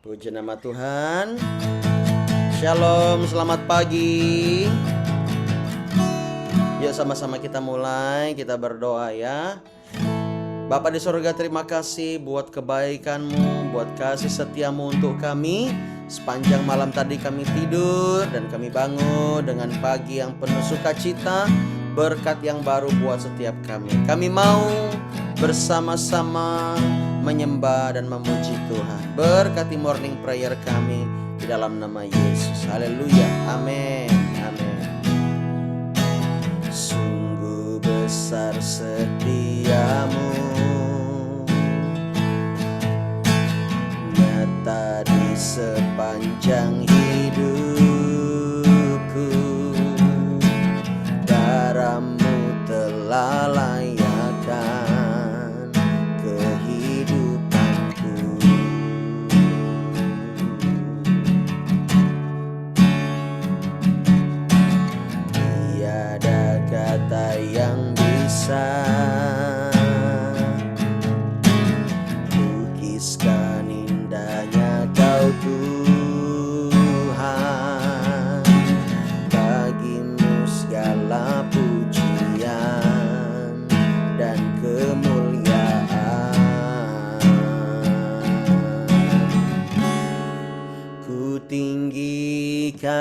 Puji nama Tuhan. Shalom, selamat pagi. Yuk sama-sama kita mulai, kita berdoa ya. Bapa di surga, terima kasih buat kebaikan-Mu, buat kasih setia-Mu untuk kami. Sepanjang malam tadi kami tidur dan kami bangun dengan pagi yang penuh sukacita, berkat yang baru buat setiap kami. Kami mau bersama-sama menyembah dan memuji Tuhan. Berkati morning prayer kami di dalam nama Yesus. Haleluya. Amin. Amin. Sungguh besar setiamu, nyata di sepanjang hidupku. Darahmu telah layakkan kehidupanku. Tiada kata yang bisa lukiskan indahnya Kau Tuhan. Bagimu segala pujian dan kemuliaan. Ku tinggikan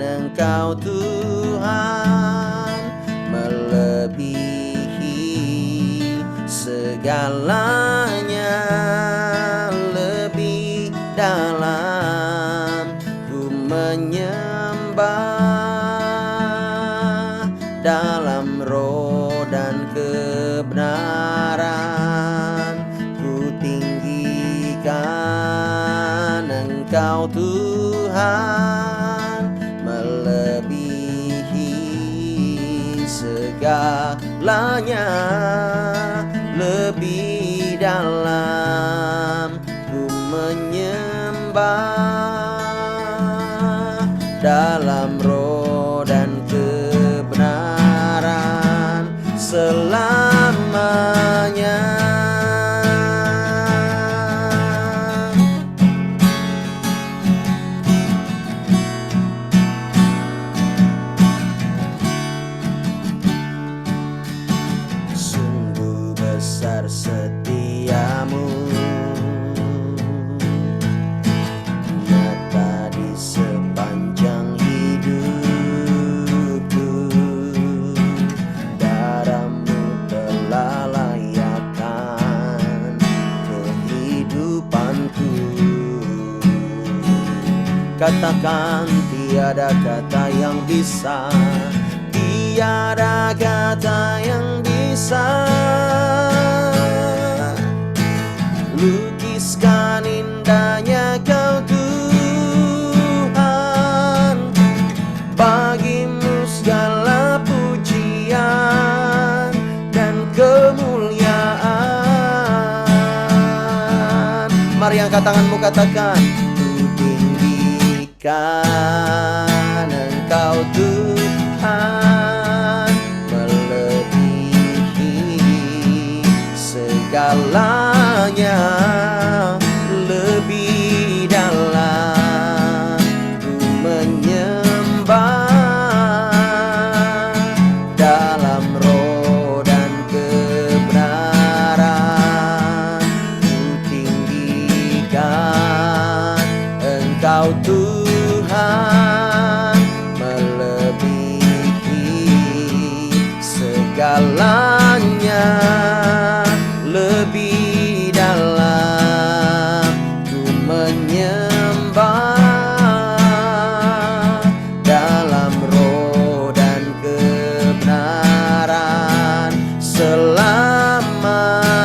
Engkau Tuhan, melebihi segalanya, lebih dalam ku menyembah dalam roh dan kebenaran. Ku tinggikan Engkau Tuhan, melebihi segalanya, lebih dalam ku menyembah dalam roh dan kebenaran selamanya. Sungguh besar setiamu, nyata di sepanjang hidupku. Darahmu telah layakkan kehidupanku. Katakan tiada kata yang bisa, tiada kata yang bisa lukiskan indahnya Kau Tuhan. Bagimu segala pujian dan kemuliaan. Mari angkat tanganmu, katakan, ku tinggikan Engkau Tuhan, melebihi segalanya, lebih dalam ku menyembah dalam roh dan kebenaran. Ku tinggikan Engkau Tuhan, melebihi segalanya, lebih dalam ku menyembah dalam roh dan kebenaran selamanya.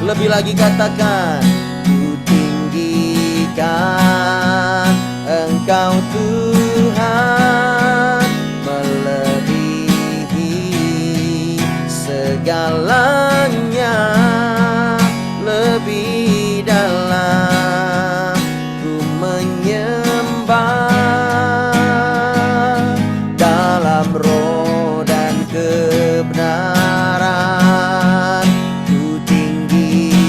Lebih lagi katakan, ku tinggikan Engkau Tuhan, melebihi segalanya, lebih dalam ku menyembah dalam roh dan kebenaran. Ku tinggi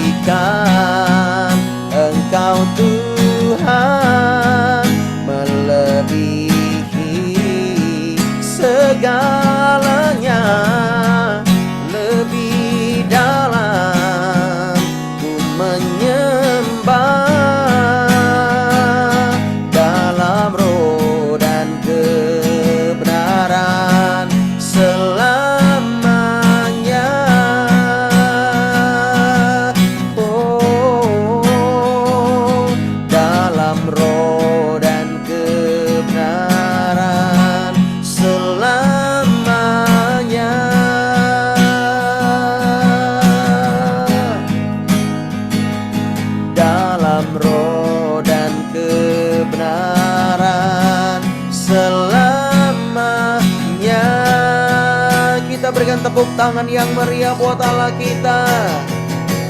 tepuk tangan yang meriah buat Allah kita.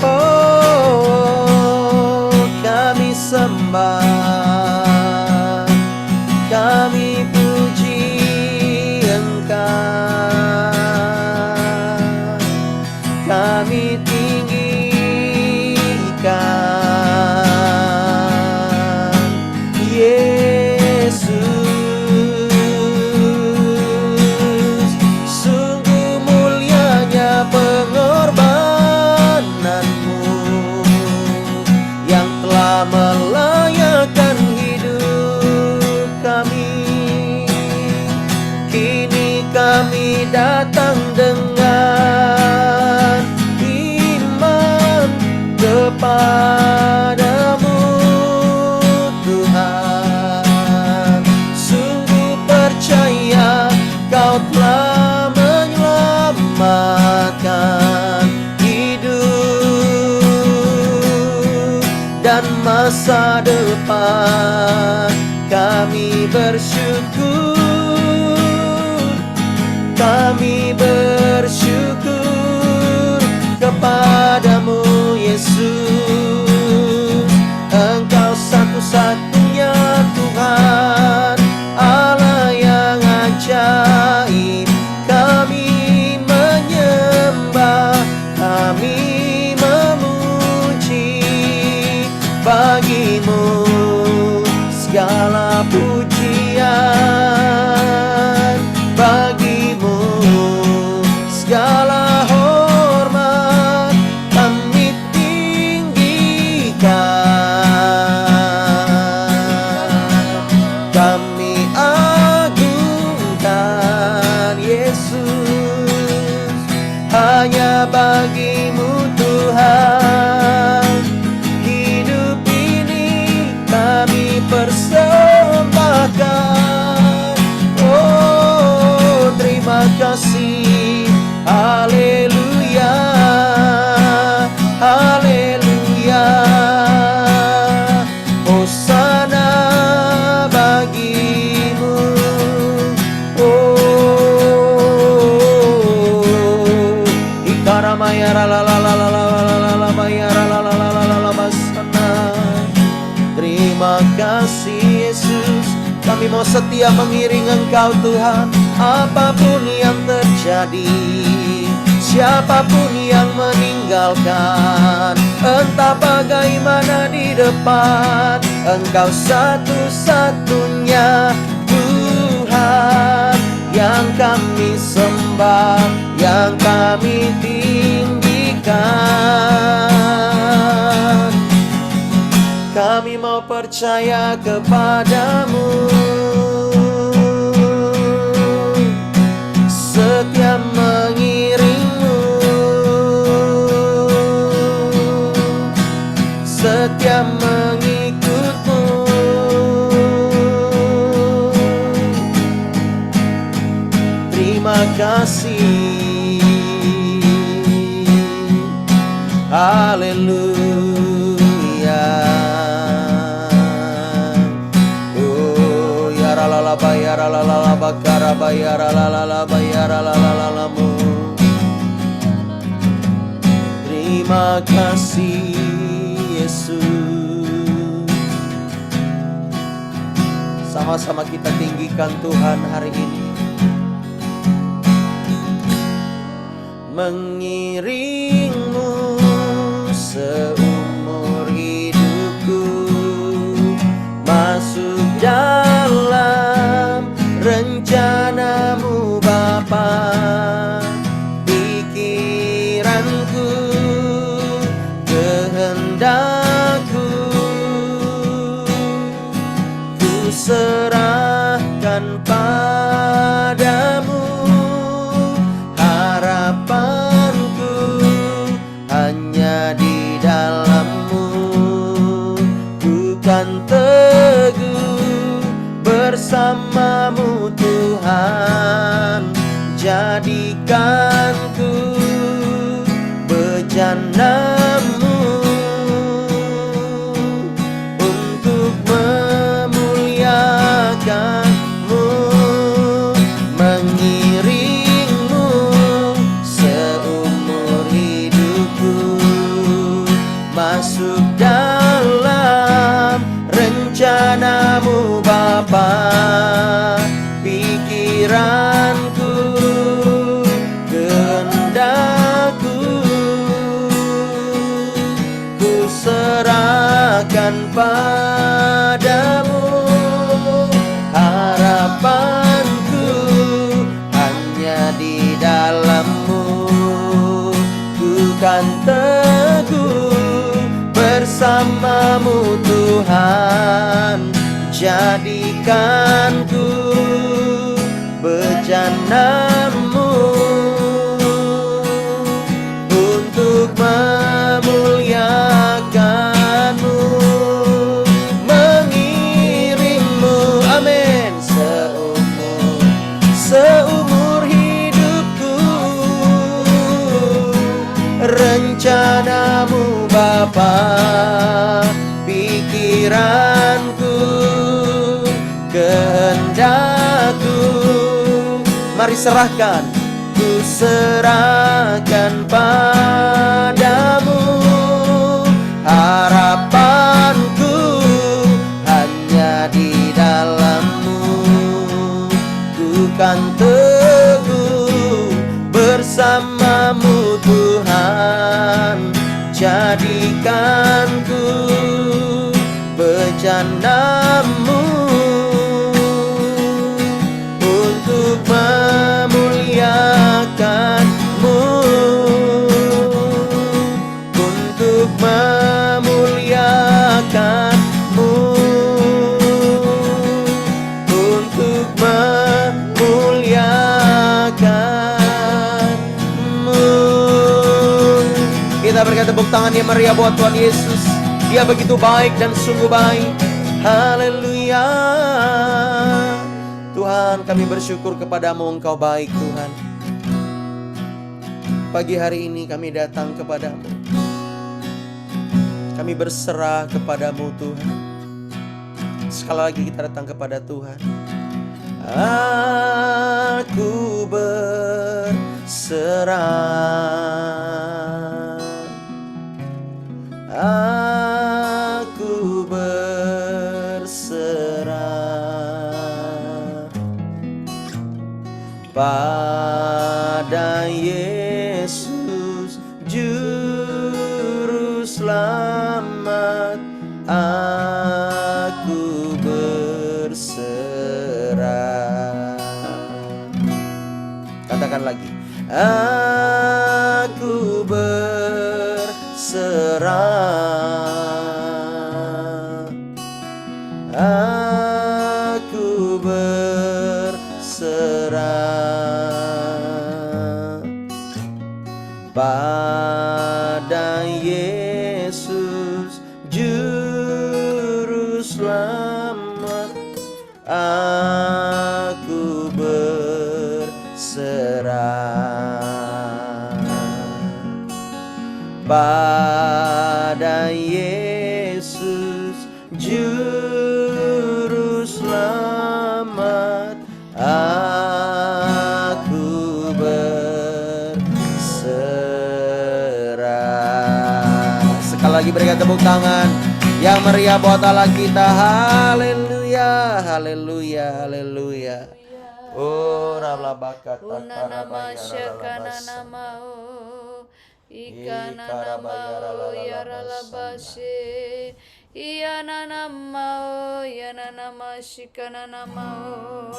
Oh, kami sembah, kami puji Engkau, kami tinggikan Yesus. Sungguh mulianya pengorbananmu yang telah melayakkan hidup kami. Kini kami datang dengan iman kepadamu Tuhan. Sungguh percaya Kau telah menyelamatkan hidup dan masa depan. Kami bersyukur, kami bersyukur kepadamu Yesus. Engkau satu-satunya Tuhan, Allah yang ajaib. Kami menyembah, kami memuji, bagimu segala pujian, bagimu segala hormat kami tinggikan, kami agungkan Yesus. Hanya bagimu Tuhan hidup ini kami persembahkan. Oh, terima kasih. Haleluya, haleluya. Hosana bagimu. Oh, ikaramaya basana. Terima kasih Yesus. Kami mau setia mengiring Engkau Tuhan, apapun yang terjadi, siapapun yang meninggalkan, entah bagaimana di depan, Engkau satu-satunya Tuhan yang kami sembah, yang kami tinggikan. Kami mau percaya kepadamu, setia mengiringmu, setia mengikutmu. Terima kasih. Haleluya. Terima kasih Yesus. Sama-sama kita tinggikan Tuhan hari ini. Mengiringmu seumur hidupku, masuk dalam rencanamu Bapa. Pikiranku, kehendakku, ku serahkan padamu. Harapanku hanya di dalam-Mu, bukan teguh bersamamu Tuhan. Jadikanku bejana-Mu untuk memuliakan-Mu, mengiringmu padamu, harapanku hanya di dalam-Mu. Ku kan teguh bersama-Mu Tuhan, jadikan ku bejana-Mu untuk memuliakan-Mu, mengiring-Mu, amin, seumur hidupku. Rencana-Mu Bapa, pikiranku, kehendakku, mari serahkan. Ku serahkan padamu, harapanku hanya di dalam-Mu. Ku kan teguh bersama-Mu Tuhan, jadikan ku bejana-Mu untuk memuliakan-Mu, untuk memuliakan-Mu, untuk memuliakan-Mu. Kita berikan tepuk tangan yang meriah buat Tuhan Yesus. Dia begitu baik dan sungguh baik. Haleluya. Tuhan, kami bersyukur kepadamu, Engkau baik Tuhan. Pagi hari ini kami datang kepadamu, kami berserah kepadamu Tuhan. Sekali lagi kita datang kepada Tuhan. Aku berserah, aku berserah pada Yesus Juru Selamat. Aku berserah. Katakan lagi. Aku berserah, aku berserah pada Yesus Juru Selamat. Aku berserah pada Yesus Juru Selamat. Aku berserah. Sekali lagi berikan tepuk tangan yang meriah buat Allah kita. Haleluya, haleluya, haleluya. Oh, rablabakat takarabaya Ikana namao yaralabashe, Iyana namao yana namashikana namao,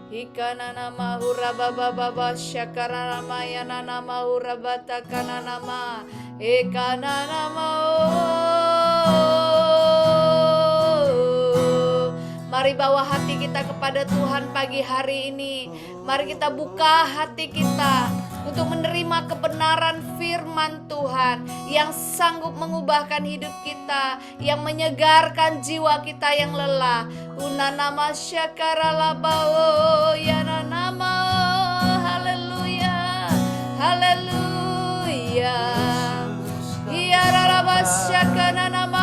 Ikana namahu rabababa shakara namayana namahu rabatakana nama, Ikana namao. Mari bawa hati kita kepada Tuhan pagi hari ini. Mari kita buka hati kita untuk menerima kebenaran firman Tuhan yang sanggup mengubahkan hidup kita, yang menyegarkan jiwa kita yang lelah. Unanama syakara labao yana nama. Haleluya, haleluya. Ya rabas syakana nama.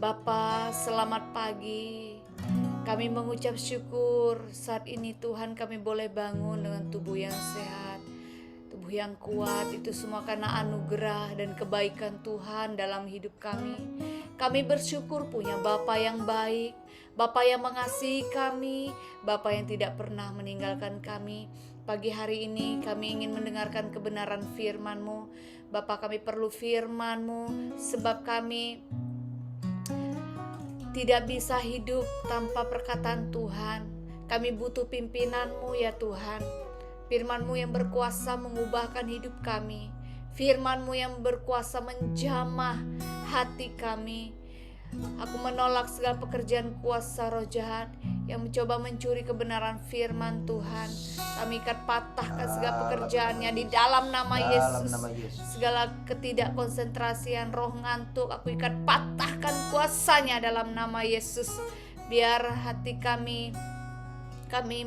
Bapa, selamat pagi. Kami mengucap syukur saat ini Tuhan kami boleh bangun dengan tubuh yang sehat, tubuh yang kuat. Itu semua karena anugerah dan kebaikan Tuhan dalam hidup kami. Kami bersyukur punya Bapa yang baik, Bapa yang mengasihi kami, Bapa yang tidak pernah meninggalkan kami. Pagi hari ini kami ingin mendengarkan kebenaran firman-Mu. Bapa, kami perlu firman-Mu sebab kami tidak bisa hidup tanpa perkataan Tuhan. Kami butuh pimpinan-Mu ya Tuhan. Firman-Mu yang berkuasa mengubahkan hidup kami. Firman-Mu yang berkuasa menjamah hati kami. Aku menolak segala pekerjaan kuasa roh jahat yang mencoba mencuri kebenaran firman Tuhan. Kami ikat patahkan segala pekerjaannya di dalam nama Yesus. Segala ketidakkonsentrasian, roh ngantuk, aku ikat patahkan kuasanya dalam nama Yesus. Biar hati kami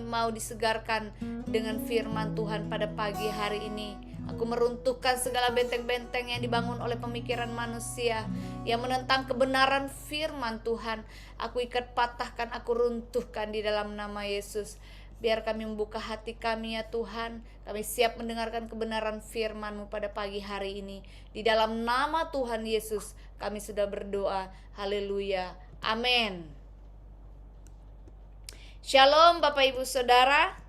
mau disegarkan dengan firman Tuhan pada pagi hari ini. Aku meruntuhkan segala benteng-benteng yang dibangun oleh pemikiran manusia yang menentang kebenaran firman Tuhan. Aku ikat patahkan, aku runtuhkan di dalam nama Yesus. Biar kami membuka hati kami ya Tuhan. Kami siap mendengarkan kebenaran firman-Mu pada pagi hari ini. Di dalam nama Tuhan Yesus kami sudah berdoa. Haleluya. Amin. Shalom Bapak Ibu Saudara.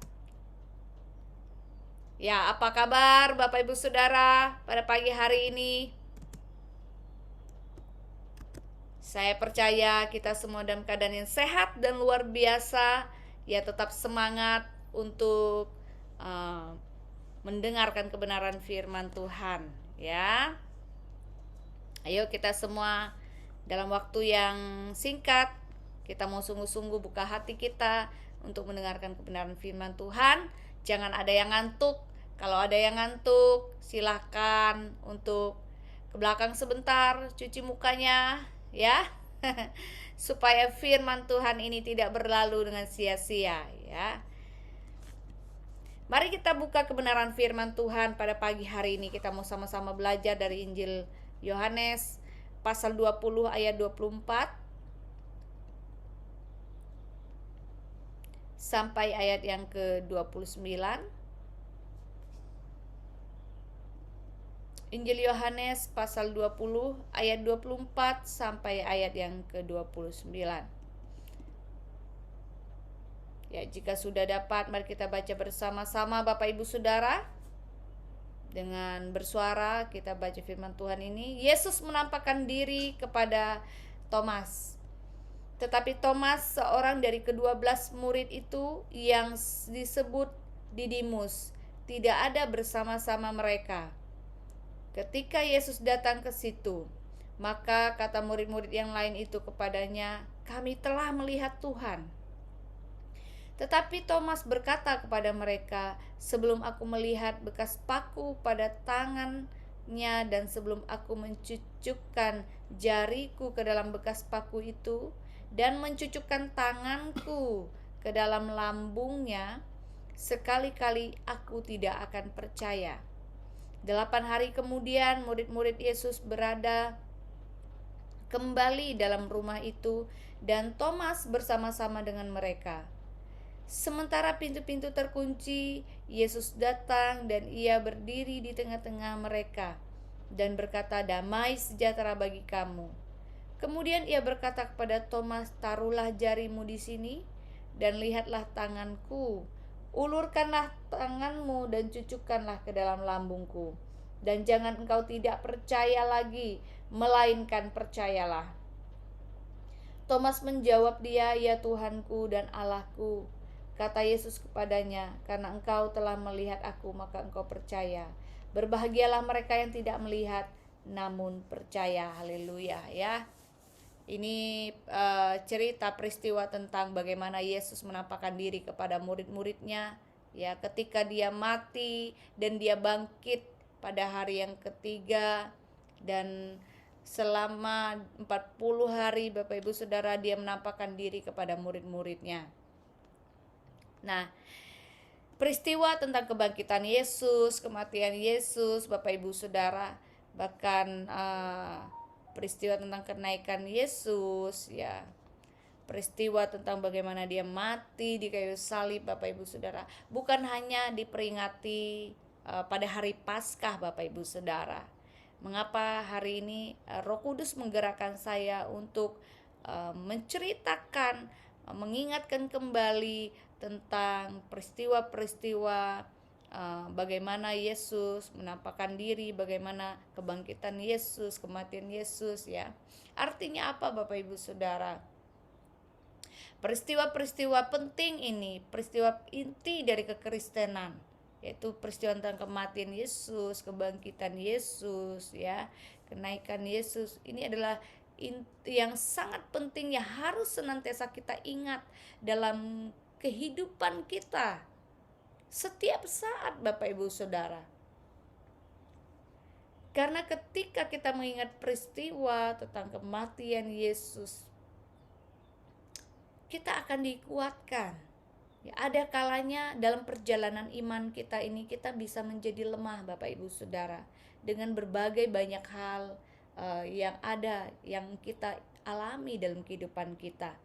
Ya, apa kabar Bapak Ibu Saudara pada pagi hari ini? Saya percaya kita semua dalam keadaan yang sehat dan luar biasa. Ya, tetap semangat untuk mendengarkan kebenaran firman Tuhan, ya. Ayo kita semua dalam waktu yang singkat, kita mau sungguh-sungguh buka hati kita untuk mendengarkan kebenaran firman Tuhan. Jangan ada yang ngantuk. Kalau ada yang ngantuk, silakan untuk ke belakang sebentar, cuci mukanya, ya. Supaya firman Tuhan ini tidak berlalu dengan sia-sia, ya. Mari kita buka kebenaran firman Tuhan pada pagi hari ini. Kita mau sama-sama belajar dari Injil Yohanes pasal 20 ayat 24 sampai ayat yang ke-29. Injil Yohanes pasal 20 ayat 24 sampai ayat yang ke-29. Ya, jika sudah dapat, mari kita baca bersama-sama Bapak Ibu Saudara. Dengan bersuara kita baca firman Tuhan ini. Yesus menampakkan diri kepada Thomas. Tetapi Thomas, seorang dari ke-12 murid itu yang disebut Didimus, tidak ada bersama-sama mereka. Ketika Yesus datang ke situ, maka kata murid-murid yang lain itu kepadanya, "Kami telah melihat Tuhan." Tetapi Thomas berkata kepada mereka, "Sebelum aku melihat bekas paku pada tangannya dan sebelum aku mencucukkan jariku ke dalam bekas paku itu dan mencucukkan tanganku ke dalam lambungnya, sekali-kali aku tidak akan percaya." 8 hari kemudian murid-murid Yesus berada kembali dalam rumah itu dan Thomas bersama-sama dengan mereka. Sementara pintu-pintu terkunci, Yesus datang dan ia berdiri di tengah-tengah mereka dan berkata, "Damai sejahtera bagi kamu." Kemudian ia berkata kepada Thomas, "Taruhlah jarimu di sini dan lihatlah tanganku. Ulurkanlah tanganmu dan cucukkanlah ke dalam lambungku. Dan jangan engkau tidak percaya lagi, melainkan percayalah." Thomas menjawab dia, "Ya Tuhanku dan Allahku." Kata Yesus kepadanya, "Karena engkau telah melihat aku, maka engkau percaya. Berbahagialah mereka yang tidak melihat, namun percaya." Haleluya, ya. Ini cerita peristiwa tentang bagaimana Yesus menampakkan diri kepada murid-muridnya, ya, ketika dia mati dan dia bangkit pada hari yang ketiga, dan selama 40 hari Bapak Ibu Saudara dia menampakkan diri kepada murid-muridnya. Nah, peristiwa tentang kebangkitan Yesus, kematian Yesus, Bapak Ibu Saudara, bahkan peristiwa tentang kenaikan Yesus, ya, peristiwa tentang bagaimana dia mati di kayu salib, Bapak Ibu Saudara, bukan hanya diperingati pada hari Paskah, Bapak Ibu Saudara, Mengapa hari ini Roh Kudus menggerakkan saya untuk menceritakan, mengingatkan kembali tentang peristiwa-peristiwa bagaimana Yesus menampakkan diri, bagaimana kebangkitan Yesus, kematian Yesus, ya. Artinya apa Bapak Ibu Saudara? Peristiwa-peristiwa penting ini, peristiwa inti dari kekristenan, yaitu peristiwa tentang kematian Yesus, kebangkitan Yesus, ya, kenaikan Yesus. Ini adalah inti yang sangat penting yang harus senantiasa kita ingat dalam kehidupan kita setiap saat Bapak Ibu Saudara. Karena ketika kita mengingat peristiwa tentang kematian Yesus, kita akan dikuatkan. Ya, ada kalanya dalam perjalanan iman kita ini kita bisa menjadi lemah Bapak Ibu Saudara, dengan berbagai banyak hal yang ada, yang kita alami dalam kehidupan kita.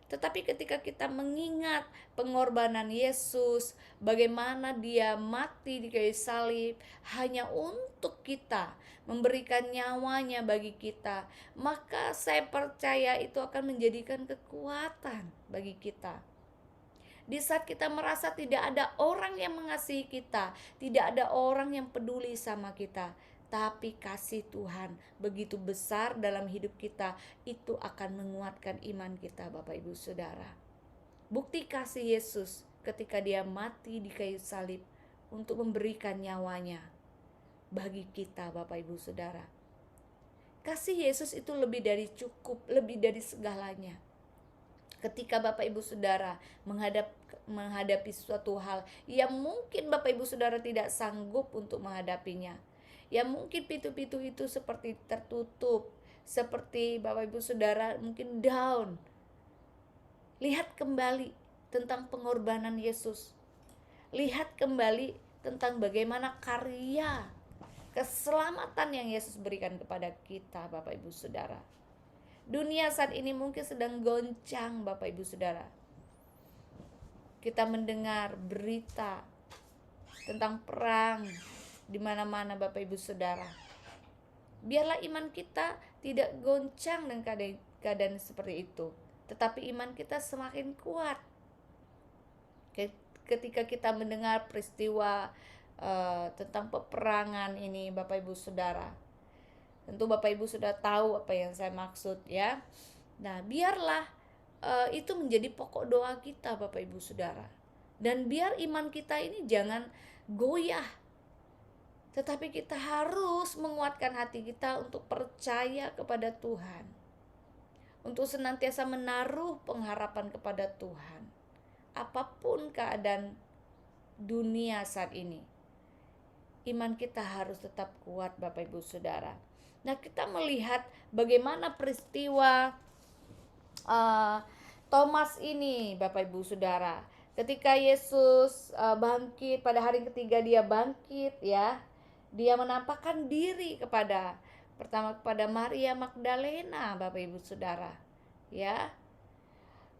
Tetapi ketika kita mengingat pengorbanan Yesus, bagaimana dia mati di kayu salib hanya untuk kita, memberikan nyawanya bagi kita, maka saya percaya itu akan menjadikan kekuatan bagi kita. Di saat kita merasa tidak ada orang yang mengasihi kita, tidak ada orang yang peduli sama kita, tapi kasih Tuhan begitu besar dalam hidup kita, itu akan menguatkan iman kita Bapak Ibu Saudara. Bukti kasih Yesus ketika dia mati di kayu salib untuk memberikan nyawanya bagi kita Bapak Ibu Saudara. Kasih Yesus itu lebih dari cukup, lebih dari segalanya. Ketika Bapak Ibu Saudara menghadapi suatu hal yang mungkin Bapak Ibu Saudara tidak sanggup untuk menghadapinya, ya mungkin pintu-pintu itu seperti tertutup, seperti Bapak Ibu Saudara mungkin down. Lihat kembali tentang pengorbanan Yesus. Lihat kembali tentang bagaimana karya keselamatan yang Yesus berikan kepada kita Bapak Ibu Saudara. Dunia saat ini mungkin sedang goncang Bapak Ibu Saudara. Kita mendengar berita tentang perang di mana-mana Bapak Ibu Saudara. Biarlah iman kita tidak goncang dengan keadaan seperti itu, tetapi iman kita semakin kuat. Ketika kita mendengar peristiwa tentang peperangan ini Bapak Ibu Saudara, tentu Bapak Ibu sudah tahu apa yang saya maksud, ya. Nah, biarlah itu menjadi pokok doa kita Bapak Ibu Saudara. Dan biar iman kita ini jangan goyah, tetapi kita harus menguatkan hati kita untuk percaya kepada Tuhan, untuk senantiasa menaruh pengharapan kepada Tuhan. Apapun keadaan dunia saat ini, iman kita harus tetap kuat Bapak Ibu Saudara. Nah, kita melihat bagaimana peristiwa Thomas ini Bapak Ibu Saudara. Ketika Yesus bangkit, pada hari ketiga dia bangkit, ya. Dia menampakkan diri pertama kepada Maria Magdalena Bapak Ibu Saudara, ya.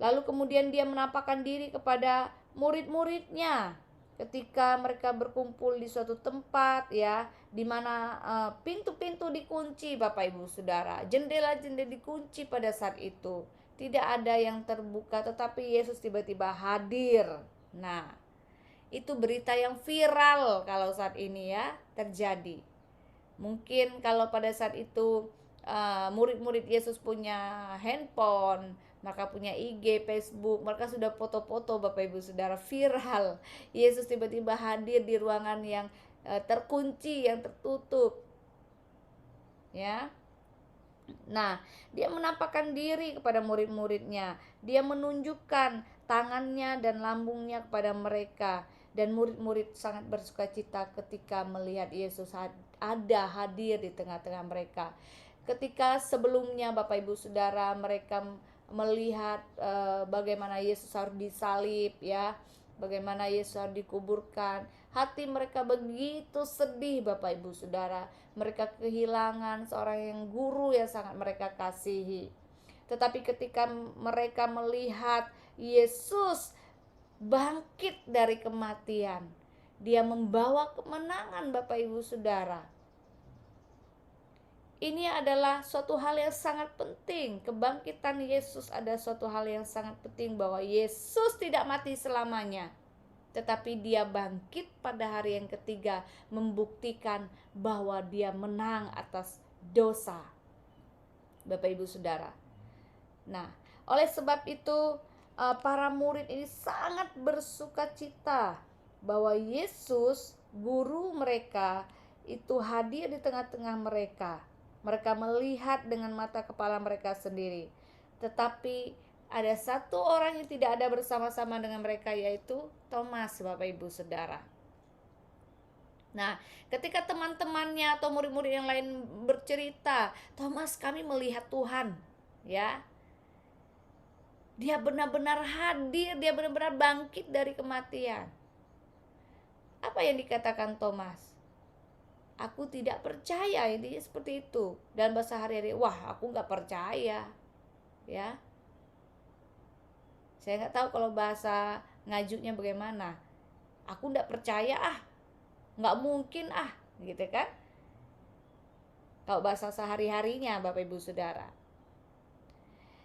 Lalu kemudian dia menampakkan diri kepada murid-muridnya ketika mereka berkumpul di suatu tempat, ya, di mana pintu-pintu dikunci Bapak Ibu Saudara, jendela-jendela dikunci pada saat itu, tidak ada yang terbuka, tetapi Yesus tiba-tiba hadir. Nah, itu berita yang viral kalau saat ini, ya, terjadi. Mungkin kalau pada saat itu murid-murid Yesus punya handphone, maka punya IG, Facebook, mereka sudah foto-foto Bapak Ibu Saudara, viral. Yesus tiba-tiba hadir di ruangan yang terkunci, yang tertutup, ya. Nah, dia menampakkan diri kepada murid-muridnya. Dia menunjukkan tangannya dan lambungnya kepada mereka. Dan murid-murid sangat bersukacita ketika melihat Yesus ada hadir di tengah-tengah mereka. Ketika sebelumnya Bapak Ibu Saudara mereka melihat bagaimana Yesus harus disalib, ya, bagaimana Yesus harus dikuburkan, hati mereka begitu sedih Bapak Ibu Saudara. Mereka kehilangan seorang yang guru yang sangat mereka kasihi. Tetapi ketika mereka melihat Yesus bangkit dari kematian, dia membawa kemenangan Bapak Ibu Saudara. Ini adalah suatu hal yang sangat penting. Kebangkitan Yesus ada suatu hal yang sangat penting, bahwa Yesus tidak mati selamanya, tetapi dia bangkit pada hari yang ketiga, membuktikan bahwa dia menang atas dosa. Bapak Ibu Saudara. Nah, oleh sebab itu para murid ini sangat bersuka cita bahwa Yesus, guru mereka, itu hadir di tengah-tengah mereka. Mereka melihat dengan mata kepala mereka sendiri. Tetapi ada satu orang yang tidak ada bersama-sama dengan mereka, yaitu Thomas, Bapak Ibu Saudara. Nah, ketika teman-temannya atau murid-murid yang lain bercerita, Thomas, kami melihat Tuhan, ya. Dia benar-benar hadir, dia benar-benar bangkit dari kematian. Apa yang dikatakan Thomas? Aku tidak percaya, intinya seperti itu. Dan bahasa hari-hari, wah aku gak percaya, ya. Saya gak tahu kalau bahasa ngajuknya bagaimana. Aku gak percaya gak mungkin gitu kan. Kalau bahasa sehari-harinya Bapak Ibu Saudara.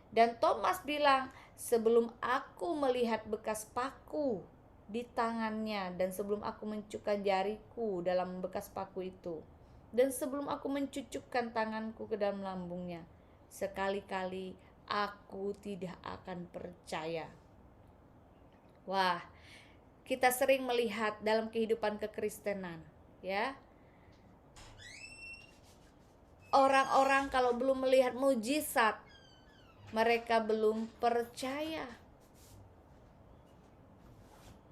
Dan Thomas bilang, sebelum aku melihat bekas paku di tangannya, dan sebelum aku mencucukkan jariku dalam bekas paku itu, dan sebelum aku mencucukkan tanganku ke dalam lambungnya, sekali-kali aku tidak akan percaya. Wah, kita sering melihat dalam kehidupan kekristenan, ya. Orang-orang kalau belum melihat mujizat, mereka belum percaya.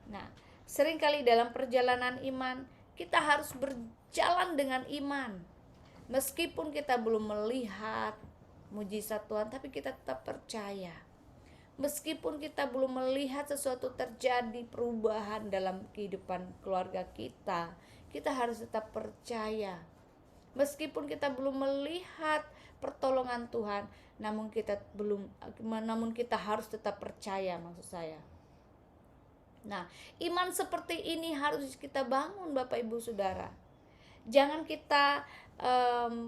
Nah, seringkali dalam perjalanan iman, kita harus berjalan dengan iman. Meskipun kita belum melihat mujizat Tuhan, tapi kita tetap percaya. Meskipun kita belum melihat sesuatu terjadi, perubahan dalam kehidupan keluarga kita, kita harus tetap percaya. Meskipun kita belum melihat pertolongan Tuhan, namun kita harus tetap percaya, maksud saya. Nah, iman seperti ini harus kita bangun, Bapak Ibu Saudara. Jangan kita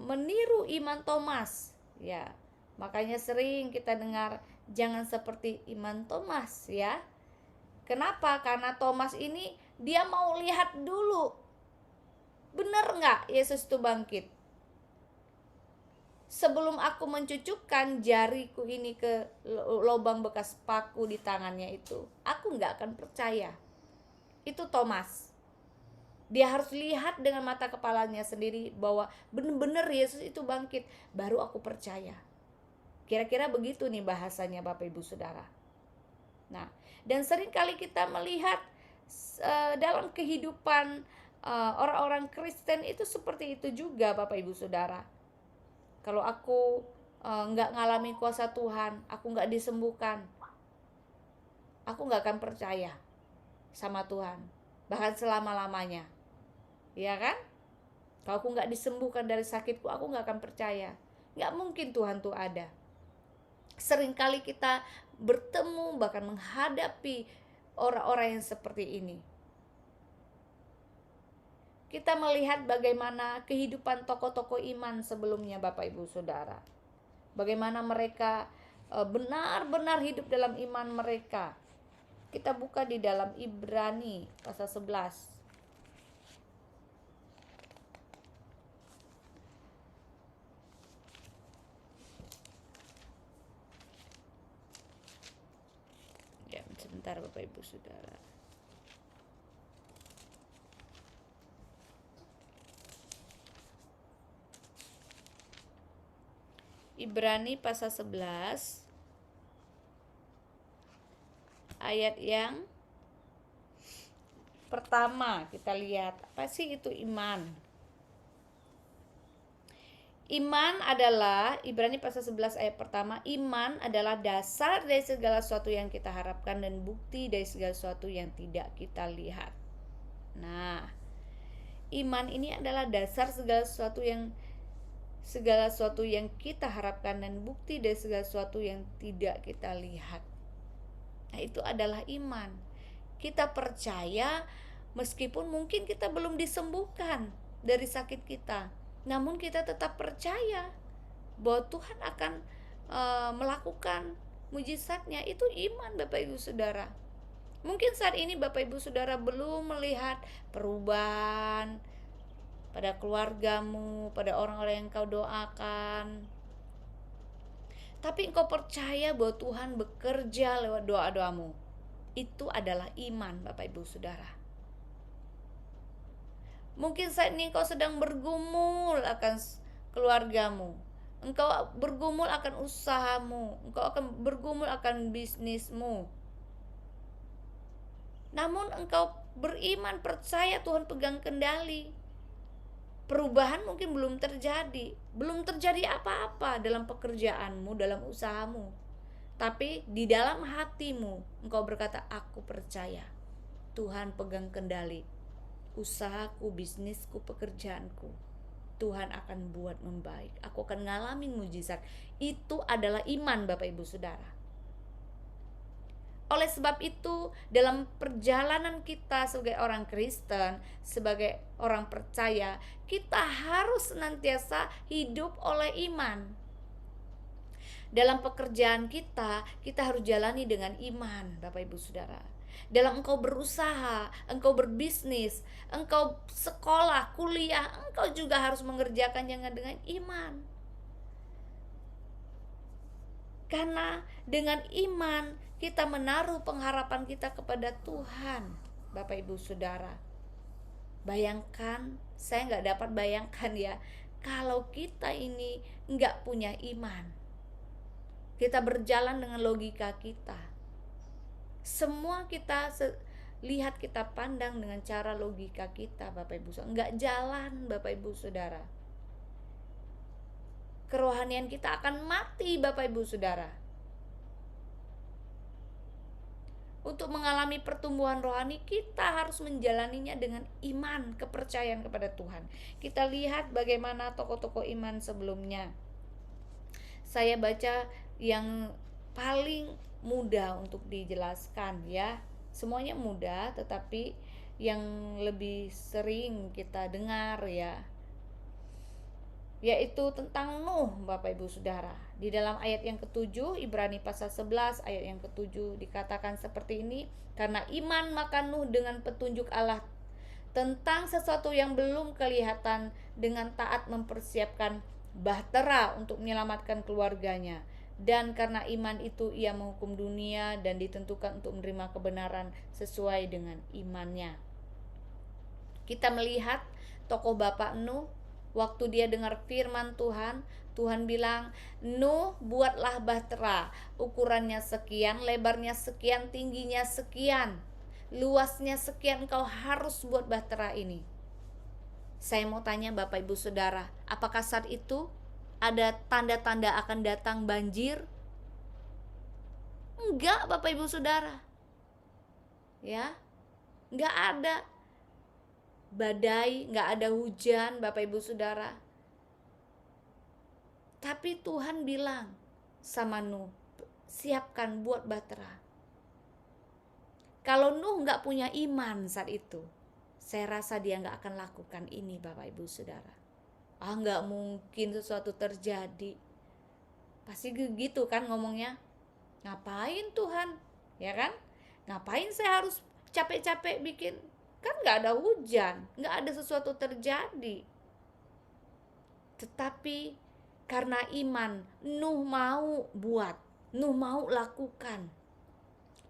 meniru iman Thomas, ya. Makanya sering kita dengar, jangan seperti iman Thomas, ya. Kenapa? Karena Thomas ini dia mau lihat dulu, benar nggak Yesus itu bangkit. Sebelum aku mencucukkan jariku ini ke lubang bekas paku di tangannya itu, aku nggak akan percaya. Itu Thomas. Dia harus lihat dengan mata kepalanya sendiri bahwa benar-benar Yesus itu bangkit, baru aku percaya. Kira-kira begitu nih bahasanya Bapak Ibu Saudara. Nah, dan seringkali kita melihat dalam kehidupan orang-orang Kristen itu seperti itu juga, Bapak Ibu Saudara. Kalau aku nggak ngalami kuasa Tuhan, aku nggak disembuhkan, aku nggak akan percaya sama Tuhan, bahkan selama-lamanya, ya kan? Kalau aku nggak disembuhkan dari sakitku, aku nggak akan percaya. Nggak mungkin Tuhan tuh ada. Seringkali kita bertemu, bahkan menghadapi orang-orang yang seperti ini. Kita melihat bagaimana kehidupan tokoh-tokoh iman sebelumnya, Bapak Ibu Saudara. Bagaimana mereka benar-benar hidup dalam iman mereka. Kita buka di dalam Ibrani pasal 11. Ya, sebentar Bapak Ibu Saudara. Ibrani pasal 11 ayat yang pertama, kita lihat apa sih itu iman. Iman adalah, Ibrani pasal 11 ayat pertama, iman adalah dasar dari segala sesuatu yang kita harapkan dan bukti dari segala sesuatu yang tidak kita lihat. Nah, iman ini adalah dasar segala sesuatu yang kita harapkan dan bukti dari segala sesuatu yang tidak kita lihat. Nah, itu adalah iman. Kita percaya meskipun mungkin kita belum disembuhkan dari sakit kita. namun kita tetap percaya bahwa Tuhan akan melakukan mujizatnya. Itu iman Bapak Ibu Saudara. Mungkin saat ini Bapak Ibu Saudara belum melihat perubahan pada keluargamu, pada orang-orang yang kau doakan, tapi engkau percaya bahwa Tuhan bekerja lewat doa-doamu. Itu adalah iman Bapak Ibu Saudara. Mungkin saat ini engkau sedang bergumul akan keluargamu, engkau bergumul akan usahamu, engkau akan bergumul akan bisnismu, namun engkau beriman, percaya Tuhan pegang kendali. Perubahan mungkin belum terjadi apa-apa dalam pekerjaanmu, dalam usahamu, tapi di dalam hatimu engkau berkata, aku percaya Tuhan pegang kendali usahaku, bisnisku, pekerjaanku. Tuhan akan buat membaik, aku akan ngalamin mujizat. Itu adalah iman Bapak Ibu Saudara. Oleh sebab itu, dalam perjalanan kita sebagai orang Kristen, sebagai orang percaya, kita harus senantiasa hidup oleh iman. Dalam pekerjaan kita harus jalani dengan iman, Bapak Ibu Saudara. Dalam engkau berusaha, engkau berbisnis, engkau sekolah, kuliah, engkau juga harus mengerjakannya dengan iman. Karena dengan iman kita menaruh pengharapan kita kepada Tuhan, Bapak Ibu Saudara. Bayangkan, saya nggak dapat bayangkan ya, kalau kita ini nggak punya iman. Kita berjalan dengan logika kita. Semua kita lihat, kita pandang dengan cara logika kita, Bapak Ibu Saudara. Nggak jalan, Bapak Ibu Saudara. Kerohanian kita akan mati, Bapak Ibu Saudara. Untuk mengalami pertumbuhan rohani, kita harus menjalaninya dengan iman, kepercayaan kepada Tuhan. Kita lihat bagaimana tokoh-tokoh iman sebelumnya. Saya baca yang paling mudah untuk dijelaskan ya. Semuanya mudah, tetapi yang lebih sering kita dengar ya, yaitu tentang Nuh, Bapak Ibu Saudara. Di dalam ayat yang ke-7, Ibrani pasal 11 ayat yang ke-7 dikatakan seperti ini, karena iman maka Nuh dengan petunjuk Allah tentang sesuatu yang belum kelihatan, dengan taat mempersiapkan bahtera untuk menyelamatkan keluarganya. Dan karena iman itu ia menghukum dunia dan ditentukan untuk menerima kebenaran sesuai dengan imannya. Kita melihat tokoh Bapak Nuh, waktu dia dengar firman Tuhan, Tuhan bilang, Nuh buatlah bahtera, ukurannya sekian, lebarnya sekian, tingginya sekian, luasnya sekian, kau harus buat bahtera ini. Saya mau tanya Bapak Ibu Saudara, apakah saat itu ada tanda-tanda akan datang banjir? Enggak, Bapak Ibu Saudara. Ya, enggak ada badai, enggak ada hujan, Bapak Ibu Saudara. Tapi Tuhan bilang sama Nuh, siapkan buat bahtera. Kalau Nuh enggak punya iman saat itu, saya rasa dia enggak akan lakukan ini, Bapak Ibu Saudara. Enggak mungkin sesuatu terjadi. Pasti gitu kan ngomongnya. Ngapain Tuhan? Ya kan? Ngapain saya harus capek-capek bikin? Kan enggak ada hujan, enggak ada sesuatu terjadi. Tetapi karena iman, Nuh mau buat, Nuh mau lakukan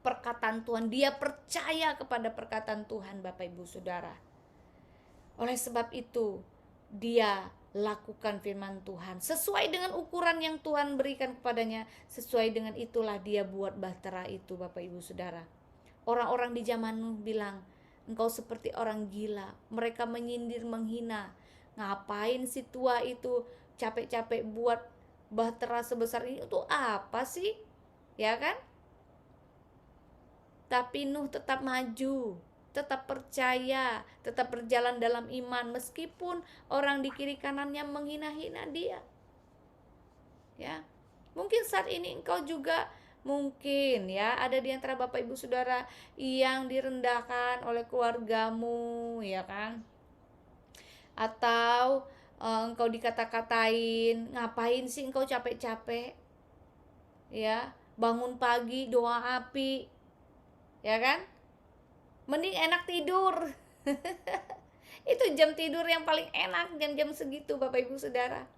perkataan Tuhan. Dia percaya kepada perkataan Tuhan, Bapak Ibu Saudara. Oleh sebab itu, dia lakukan firman Tuhan sesuai dengan ukuran yang Tuhan berikan kepadanya. Sesuai dengan itulah dia buat bahtera itu, Bapak Ibu Saudara. Orang-orang di zaman Nuh bilang, engkau seperti orang gila. Mereka menyindir, menghina. Ngapain si tua itu capek-capek buat bahtera sebesar ini, untuk apa sih? Ya kan? Tapi Nuh tetap maju, tetap percaya, tetap berjalan dalam iman meskipun orang di kiri kanannya menghina-hina dia. Ya. Mungkin saat ini engkau juga mungkin ya ada di antara Bapak Ibu Saudara yang direndahkan oleh keluargamu, ya kan? Atau engkau dikata-katain, ngapain sih engkau capek-capek, ya, bangun pagi doa api, ya kan, mending enak tidur. Itu jam tidur yang paling enak, jam-jam segitu Bapak Ibu Saudara.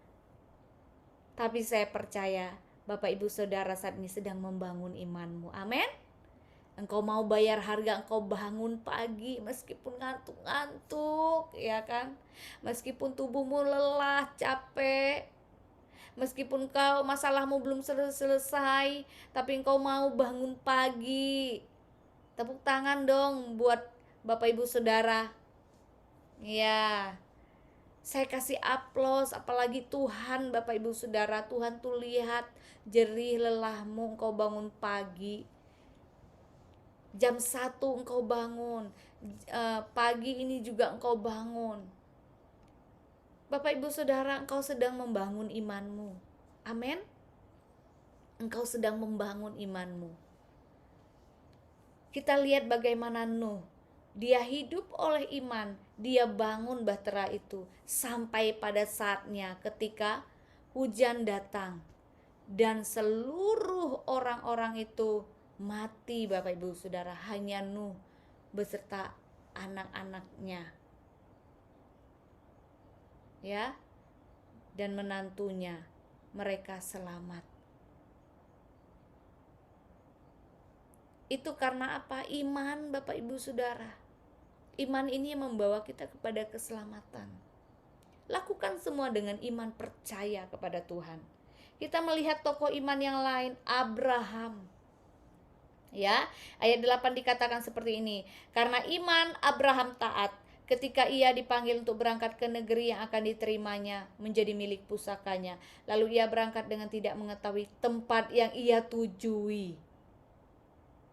Tapi saya percaya Bapak Ibu Saudara saat ini sedang membangun imanmu. Amin. Engkau mau bayar harga, engkau bangun pagi meskipun ngantuk-ngantuk, ya kan? Meskipun tubuhmu lelah, capek, meskipun kau masalahmu belum selesai, tapi engkau mau bangun pagi. Tepuk tangan dong buat Bapak Ibu Saudara. Ya, saya kasih aplaus, apalagi Tuhan, Bapak Ibu Saudara. Tuhan tuh lihat jerih lelahmu, engkau bangun pagi. Jam 1 engkau bangun, pagi ini juga engkau bangun. Bapak Ibu Saudara, engkau sedang membangun imanmu. Amin. Engkau sedang membangun imanmu. Kita lihat bagaimana Nuh. Dia hidup oleh iman, dia bangun bahtera itu sampai pada saatnya ketika hujan datang dan seluruh orang-orang itu mati Bapak Ibu Saudara, hanya Nuh beserta anak-anaknya, ya, dan menantunya, mereka selamat. Itu karena apa? Iman Bapak Ibu Saudara. Iman ini yang membawa kita kepada keselamatan. Lakukan semua dengan iman, percaya kepada Tuhan. Kita melihat tokoh iman yang lain, Abraham. Ya, ayat 8 dikatakan seperti ini. Karena iman Abraham taat ketika ia dipanggil untuk berangkat ke negeri yang akan diterimanya menjadi milik pusakanya. Lalu ia berangkat dengan tidak mengetahui tempat yang ia tujui.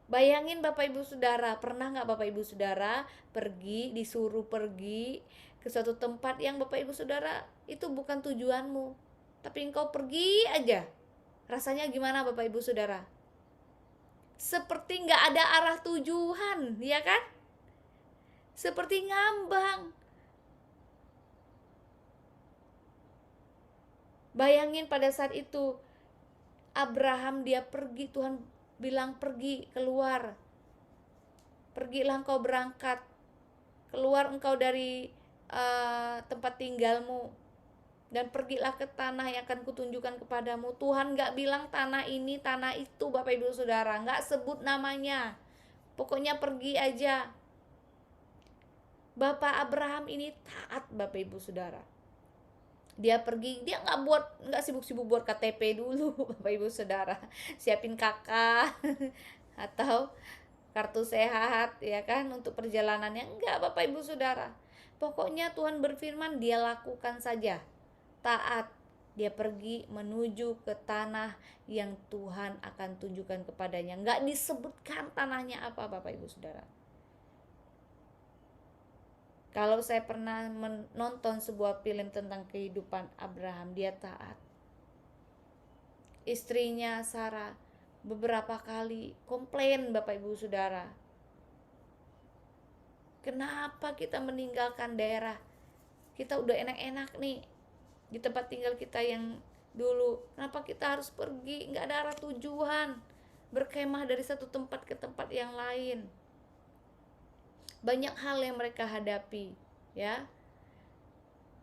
Bayangin Bapak Ibu Saudara, pernah gak Bapak Ibu Saudara disuruh pergi ke suatu tempat yang Bapak Ibu Saudara itu bukan tujuanmu, tapi engkau pergi aja. Rasanya gimana Bapak Ibu Saudara? Seperti gak ada arah tujuan, ya kan? Seperti ngambang. Bayangin pada saat itu Abraham dia pergi, Tuhan bilang pergi, keluar. Pergilah engkau berangkat. Keluar engkau dari tempat tinggalmu. Dan pergilah ke tanah yang akan kutunjukkan kepadamu. Tuhan gak bilang tanah ini, tanah itu Bapak Ibu Saudara. Gak sebut namanya. Pokoknya pergi aja. Bapak Abraham ini taat Bapak Ibu Saudara. Dia pergi, dia nggak sibuk-sibuk buat KTP dulu Bapak Ibu Saudara, siapin kakak atau kartu sehat, ya kan, untuk perjalanannya. Enggak Bapak Ibu Saudara, pokoknya Tuhan berfirman dia lakukan saja, taat. Dia pergi menuju ke tanah yang Tuhan akan tunjukkan kepadanya. Nggak disebutkan tanahnya apa Bapak Ibu Saudara. Kalau saya pernah menonton sebuah film tentang kehidupan Abraham, dia taat. Istrinya Sarah beberapa kali komplain Bapak Ibu Saudara. Kenapa kita meninggalkan daerah? Kita udah enak-enak nih di tempat tinggal kita yang dulu. Kenapa kita harus pergi? Nggak ada arah tujuan. Berkemah dari satu tempat ke tempat yang lain. Banyak hal yang mereka hadapi, ya.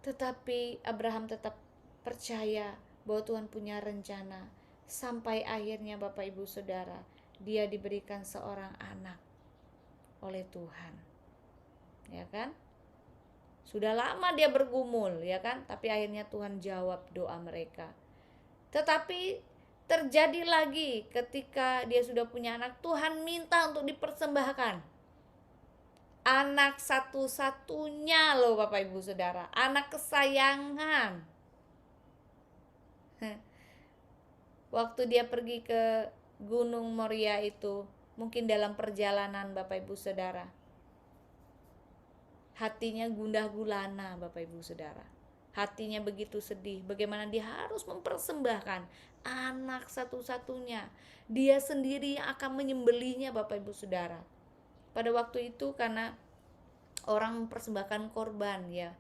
Tetapi Abraham tetap percaya bahwa Tuhan punya rencana. Sampai akhirnya Bapak Ibu Saudara, dia diberikan seorang anak oleh Tuhan. Ya kan? Sudah lama dia bergumul, ya kan? Tapi akhirnya Tuhan jawab doa mereka. Tetapi terjadi lagi ketika dia sudah punya anak, Tuhan minta untuk dipersembahkan. Anak satu-satunya loh Bapak Ibu Saudara, anak kesayangan. Waktu dia pergi ke Gunung Moria itu, mungkin dalam perjalanan Bapak Ibu Saudara, hatinya gundah gulana Bapak Ibu Saudara. Hatinya begitu sedih, bagaimana dia harus mempersembahkan anak satu-satunya. Dia sendiri yang akan menyembelihnya Bapak Ibu Saudara. Pada waktu itu karena orang mempersembahkan korban, ya,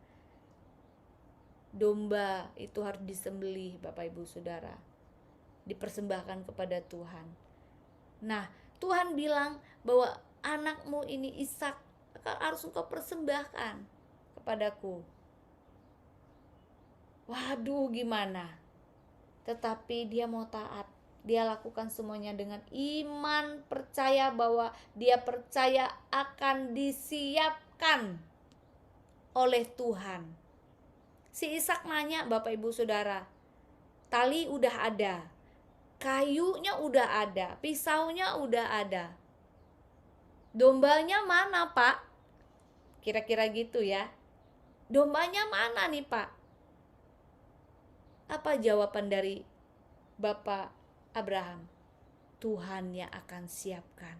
domba itu harus disembelih Bapak Ibu Saudara, dipersembahkan kepada Tuhan. Nah, Tuhan bilang bahwa anakmu ini Ishak harus engkau persembahkan kepadaku. Waduh, gimana? Tetapi dia mau taat. Dia lakukan semuanya dengan iman, percaya bahwa dia percaya akan disiapkan oleh Tuhan. Si Ishak nanya, Bapak Ibu Saudara, tali udah ada, kayunya udah ada, pisaunya udah ada, dombanya mana Pak? Kira-kira gitu ya. Dombanya mana nih Pak? Apa jawaban dari Bapak Abraham? Tuhan yang akan siapkan.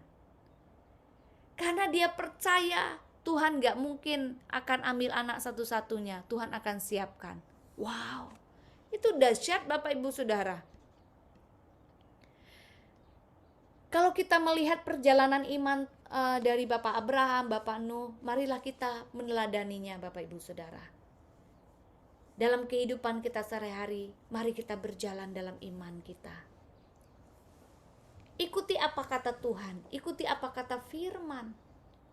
Karena dia percaya Tuhan gak mungkin akan ambil anak satu-satunya. Tuhan akan siapkan. Wow, itu dahsyat Bapak Ibu Saudara. Kalau kita melihat perjalanan iman dari Bapak Abraham, Bapak Nuh, marilah kita meneladaninya Bapak Ibu Saudara. Dalam kehidupan kita sehari-hari, mari kita berjalan dalam iman kita. Ikuti apa kata Tuhan, ikuti apa kata firman.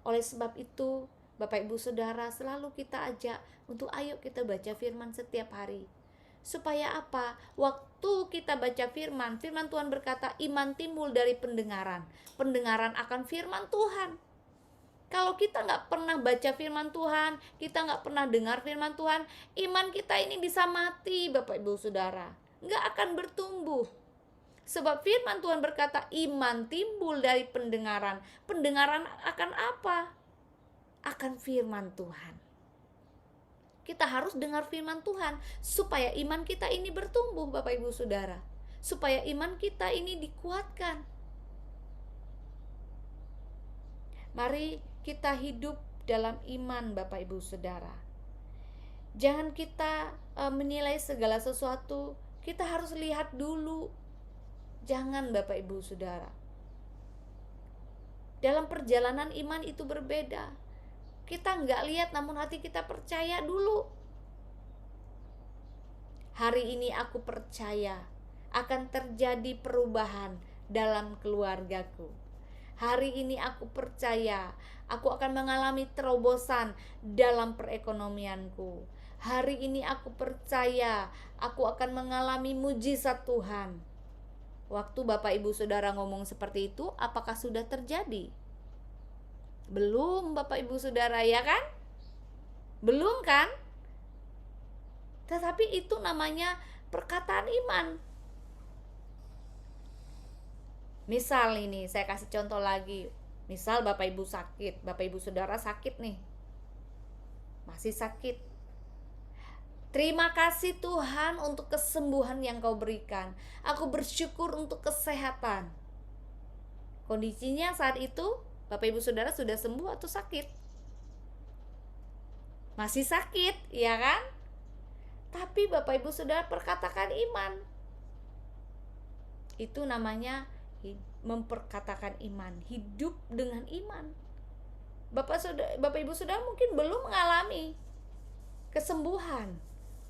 Oleh sebab itu, Bapak Ibu Saudara, selalu kita ajak untuk ayo kita baca firman setiap hari. Supaya apa? Waktu kita baca firman, firman Tuhan berkata iman timbul dari pendengaran. Pendengaran akan firman Tuhan. Kalau kita nggak pernah baca firman Tuhan, kita nggak pernah dengar firman Tuhan, iman kita ini bisa mati Bapak Ibu Saudara. Nggak akan bertumbuh. Sebab firman Tuhan berkata iman timbul dari pendengaran. Pendengaran akan apa? Akan firman Tuhan. Kita harus dengar firman Tuhan supaya iman kita ini bertumbuh Bapak Ibu Saudara. Supaya iman kita ini dikuatkan. Mari kita hidup dalam iman Bapak Ibu Saudara. Jangan kita menilai segala sesuatu, kita harus lihat dulu. Jangan Bapak Ibu Saudara. Dalam perjalanan iman itu berbeda. Kita nggak lihat namun hati kita percaya dulu. Hari ini aku percaya akan terjadi perubahan dalam keluargaku. Hari ini aku percaya aku akan mengalami terobosan dalam perekonomianku. Hari ini aku percaya aku akan mengalami mujizat Tuhan. Waktu Bapak Ibu Saudara ngomong seperti itu, apakah sudah terjadi? Belum Bapak Ibu Saudara, ya kan? Belum kan? Tetapi itu namanya perkataan iman. Misal ini, saya kasih contoh lagi. Misal Bapak Ibu sakit, Bapak Ibu Saudara sakit nih. Masih sakit. Terima kasih Tuhan untuk kesembuhan yang kau berikan. Aku bersyukur untuk kesehatan. Kondisinya saat itu Bapak Ibu Saudara sudah sembuh atau sakit? Masih sakit, ya kan? Tapi Bapak Ibu Saudara perkatakan iman. Itu namanya memperkatakan iman, hidup dengan iman. Bapak Ibu Saudara mungkin belum mengalami kesembuhan,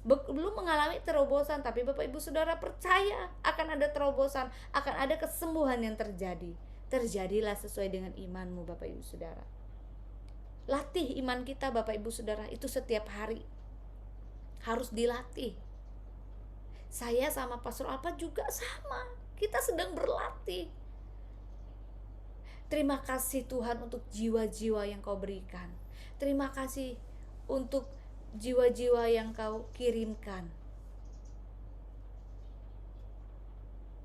belum mengalami terobosan, tapi Bapak Ibu Saudara percaya akan ada terobosan, akan ada kesembuhan yang terjadi. Terjadilah sesuai dengan imanmu Bapak Ibu Saudara. Latih iman kita Bapak Ibu Saudara itu setiap hari. Harus dilatih. Saya sama Pastor Alpa juga sama. Kita sedang berlatih. Terima kasih Tuhan untuk jiwa-jiwa yang kau berikan. Terima kasih untuk jiwa-jiwa yang kau kirimkan.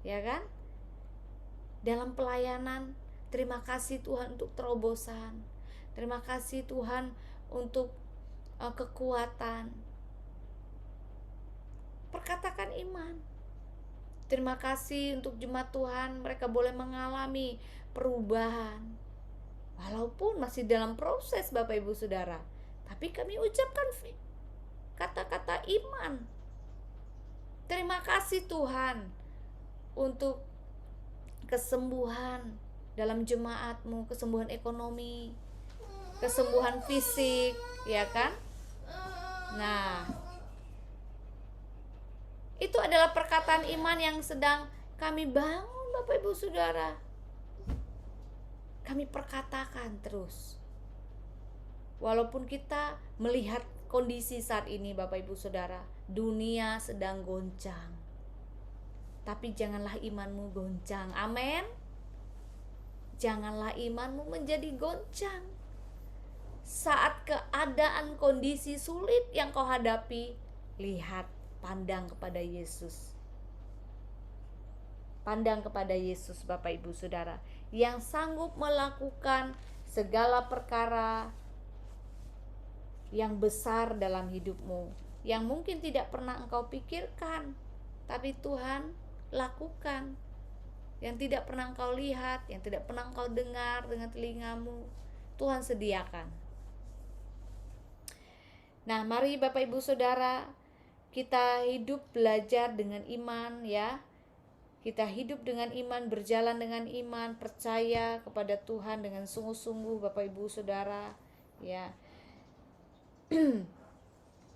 Ya kan? Dalam pelayanan, terima kasih Tuhan untuk terobosan. Terima kasih Tuhan untuk kekuatan. Perkatakan iman. Terima kasih untuk jemaat Tuhan, mereka boleh mengalami perubahan. Walaupun masih dalam proses Bapak Ibu Saudara, tapi kami ucapkan kata-kata iman. Terima kasih Tuhan untuk kesembuhan dalam jemaatmu, kesembuhan ekonomi, kesembuhan fisik, ya kan? Nah, Itu adalah perkataan iman yang sedang kami bangun, Bapak Ibu Saudara. Kami perkatakan terus. Walaupun kita melihat kondisi saat ini, Bapak Ibu Saudara, dunia sedang goncang. Tapi janganlah imanmu goncang. Amin. Janganlah imanmu menjadi goncang. Saat keadaan kondisi sulit yang kau hadapi, lihat, pandang kepada Yesus. Pandang kepada Yesus, Bapak Ibu Saudara, yang sanggup melakukan segala perkara yang besar dalam hidupmu, yang mungkin tidak pernah engkau pikirkan, tapi Tuhan lakukan. Yang tidak pernah engkau lihat, yang tidak pernah engkau dengar dengan telingamu, Tuhan sediakan. Nah, mari Bapak Ibu Saudara, kita hidup belajar dengan iman ya. Kita hidup dengan iman, berjalan dengan iman, percaya kepada Tuhan dengan sungguh-sungguh, Bapak Ibu Saudara, ya.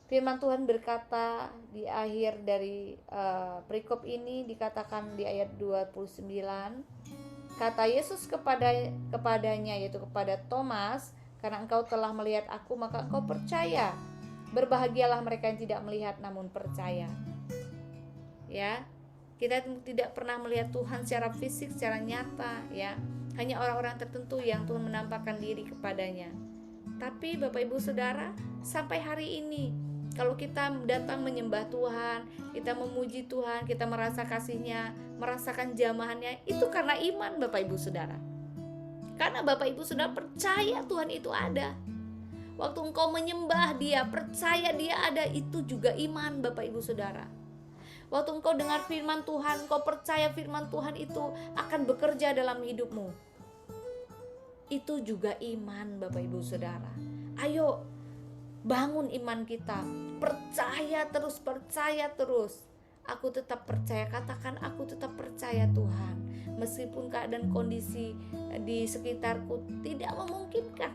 Firman Tuhan berkata di akhir dari perikop ini, dikatakan di ayat 29, kata Yesus kepadanya, yaitu kepada Thomas, karena engkau telah melihat aku, maka engkau percaya. Berbahagialah mereka yang tidak melihat namun percaya. Ya, kita tidak pernah melihat Tuhan secara fisik, secara nyata, ya. Hanya orang-orang tertentu yang Tuhan menampakkan diri kepadanya. Tapi Bapak Ibu Saudara, sampai hari ini, kalau kita datang menyembah Tuhan, kita memuji Tuhan, kita merasa kasih-Nya, merasakan jamahannya, itu karena iman Bapak Ibu Saudara. Karena Bapak Ibu Saudara percaya Tuhan itu ada. Waktu engkau menyembah Dia, percaya Dia ada, itu juga iman Bapak Ibu Saudara. Waktu engkau dengar firman Tuhan, engkau percaya firman Tuhan itu akan bekerja dalam hidupmu, itu juga iman Bapak Ibu Saudara. Ayo bangun iman kita, percaya terus. Aku tetap percaya, katakan aku tetap percaya Tuhan. Meskipun keadaan kondisi di sekitarku tidak memungkinkan,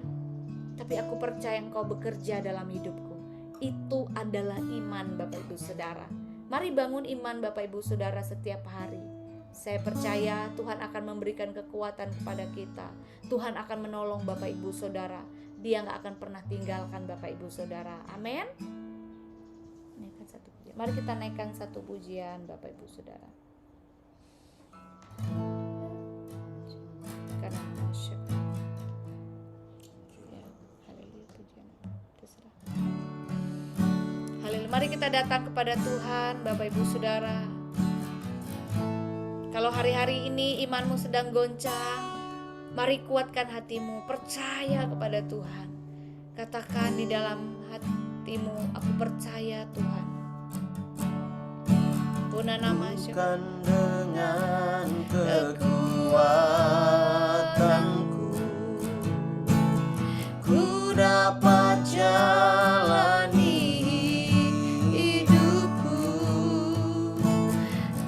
tapi aku percaya Engkau bekerja dalam hidupku. Itu adalah iman Bapak Ibu Saudara. Mari bangun iman Bapak Ibu Saudara setiap hari. Saya percaya Tuhan akan memberikan kekuatan kepada kita. Tuhan akan menolong Bapak Ibu Saudara. Dia gak akan pernah tinggalkan Bapak Ibu Saudara. Amin. Mari kita naikkan satu pujian Bapak Ibu Saudara. Karena Haleluya, mari kita datang kepada Tuhan Bapak Ibu Saudara. Kalau hari-hari ini imanmu sedang goncang, mari kuatkan hatimu, percaya kepada Tuhan. Katakan di dalam hatimu, aku percaya Tuhan. Bukan dengan kekuatanku ku dapat jalani hidupku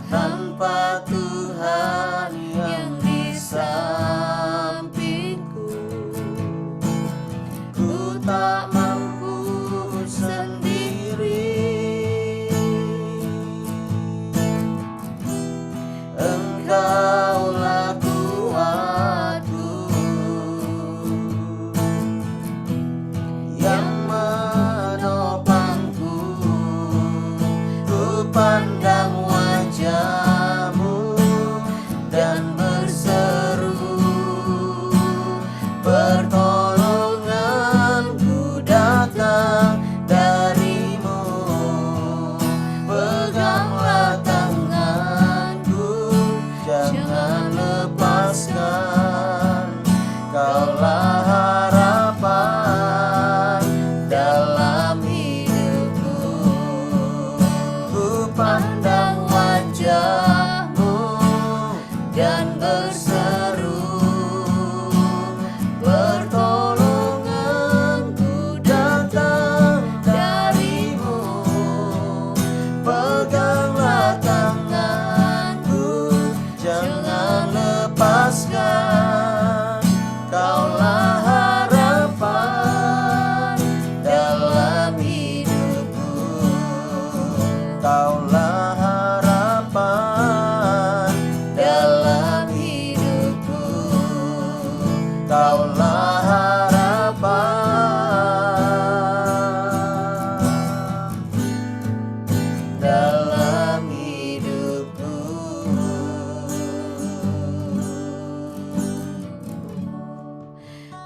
tanpa Tuhan yang di sampingku. Ku tak mampu sendiri. Engkaulah kuasa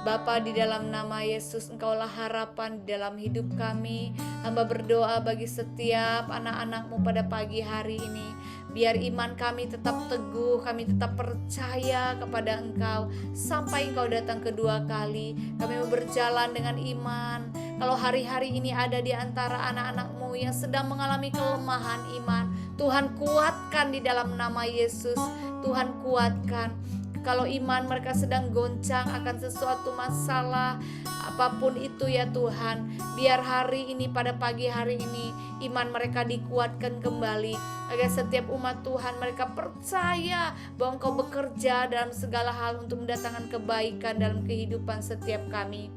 Bapa, di dalam nama Yesus, Engkaulah harapan di dalam hidup kami. Hamba berdoa bagi setiap anak-anak-Mu pada pagi hari ini. Biar iman kami tetap teguh, kami tetap percaya kepada Engkau sampai Engkau datang kedua kali. Kami mau berjalan dengan iman. Kalau hari-hari ini ada di antara anak-anak-Mu yang sedang mengalami kelemahan iman, Tuhan kuatkan di dalam nama Yesus. Tuhan kuatkan. Kalau iman mereka sedang goncang akan sesuatu masalah apapun itu ya Tuhan, biar hari ini pada pagi hari ini iman mereka dikuatkan kembali, agar setiap umat Tuhan mereka percaya bahwa Engkau bekerja dalam segala hal untuk mendatangkan kebaikan dalam kehidupan setiap kami.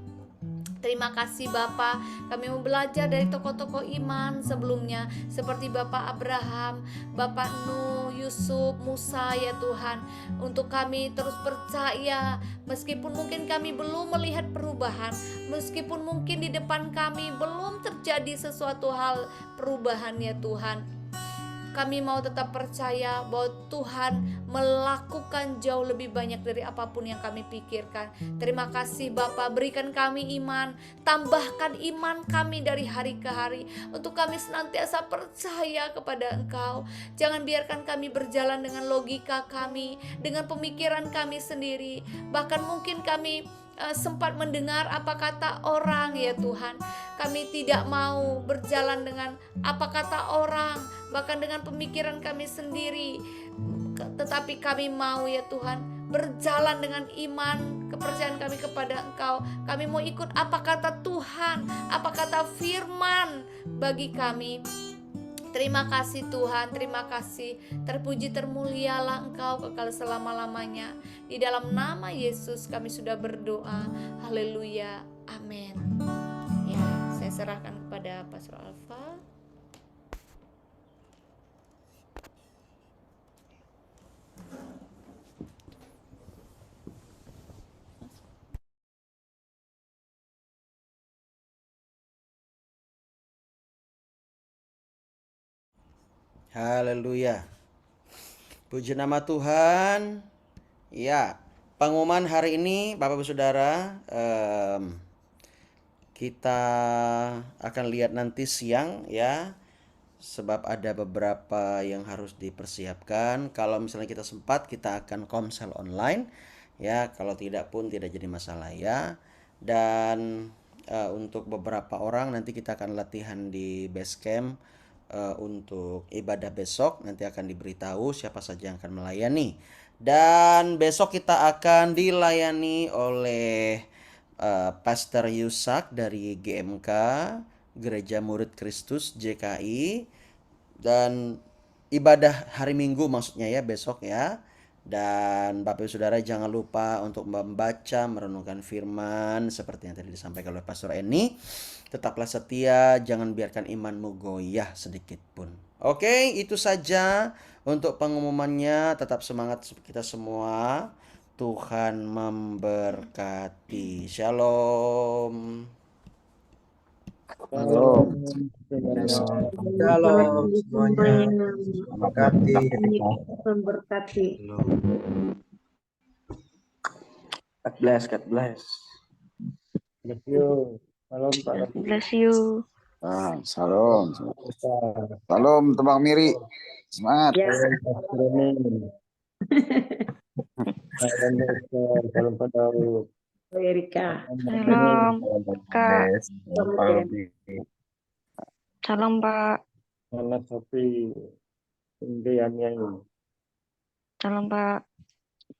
Terima kasih Bapa, kami mau belajar dari tokoh-tokoh iman sebelumnya seperti Bapak Abraham, Bapak Nuh, Yusuf, Musa ya Tuhan. Untuk kami terus percaya meskipun mungkin kami belum melihat perubahan, meskipun mungkin di depan kami belum terjadi sesuatu hal perubahan ya Tuhan. Kami mau tetap percaya bahwa Tuhan melakukan jauh lebih banyak dari apapun yang kami pikirkan. Terima kasih Bapa, berikan kami iman, tambahkan iman kami dari hari ke hari, untuk kami senantiasa percaya kepada Engkau. Jangan biarkan kami berjalan dengan logika kami, dengan pemikiran kami sendiri. Bahkan mungkin kami sempat mendengar apa kata orang ya Tuhan. Kami tidak mau berjalan dengan apa kata orang, bahkan dengan pemikiran kami sendiri, tetapi kami mau ya Tuhan berjalan dengan iman, kepercayaan kami kepada Engkau. Kami mau ikut apa kata Tuhan, apa kata firman bagi kami. Terima kasih Tuhan, terima kasih. Terpuji termulialah Engkau kekal selama-lamanya. Di dalam nama Yesus kami sudah berdoa. Haleluya. Amin. Ya, saya serahkan kepada Pastor Alfa. Haleluya. Puji nama Tuhan. Ya, pengumuman hari ini Bapak Ibu Saudara, kita akan lihat nanti siang ya, sebab ada beberapa yang harus dipersiapkan. Kalau misalnya kita sempat, kita akan komsel online ya, kalau tidak pun tidak jadi masalah ya. Dan untuk beberapa orang nanti kita akan latihan di base camp. Untuk ibadah besok nanti akan diberitahu siapa saja yang akan melayani. Dan besok kita akan dilayani oleh Pastor Yusak dari GMK, Gereja Murid Kristus JKI. Dan ibadah hari Minggu maksudnya ya, besok ya. Dan Bapak Ibu Saudara jangan lupa untuk membaca, merenungkan firman seperti yang tadi disampaikan oleh Pastor Eni. Tetaplah setia, jangan biarkan imanmu goyah sedikit pun. Oke, itu saja untuk pengumumannya. Tetap semangat kita semua. Tuhan memberkati. Shalom. Halo. Shalom semuanya. Memberkati. God bless, God bless. Bless you. Salam Pak. Bless you. Salam. Salam Tembang Miri. Semangat. Ya. Salam Dokter. Salam Pak Daud. Erika. Salam Kak. Salam Pak. Salam Sofi. Indian yang. Salam Pak.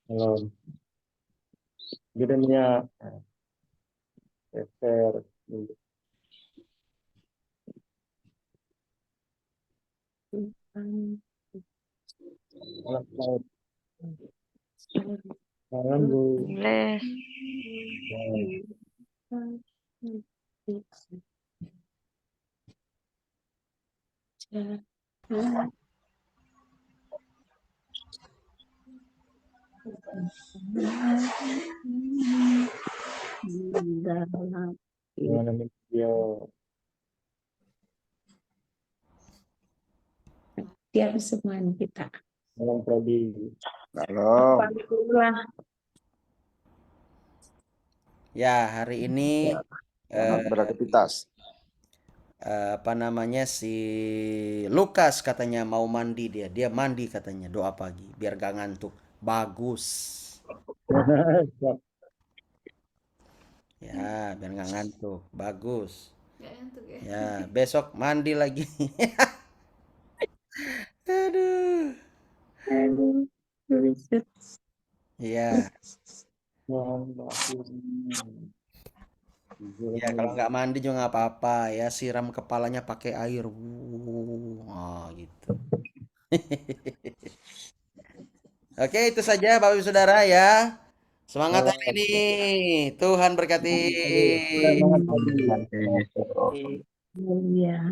Salam. Gedenya. Esther. Salam. Salam Bu. Bless. Gimana video? Tiap semuanya kita. Salam Prodi. Salam. Pamitulah. Ya, hari ini Selamat beraktivitas. apa namanya si Lukas katanya mau mandi dia mandi katanya doa pagi biar gak ngantuk. Bagus. Ya, biar gak ngantuk. Bagus. Nggak ngantuk ya. Ya, besok mandi lagi. Aduh. Aduh, buset. Iya. Ya, kalau nggak mandi juga nggak apa-apa ya, siram kepalanya pakai air. Gitu. Oke, itu saja Bapak Ibu Saudara ya. Semangat hari ini. Tuhan berkati. Iya.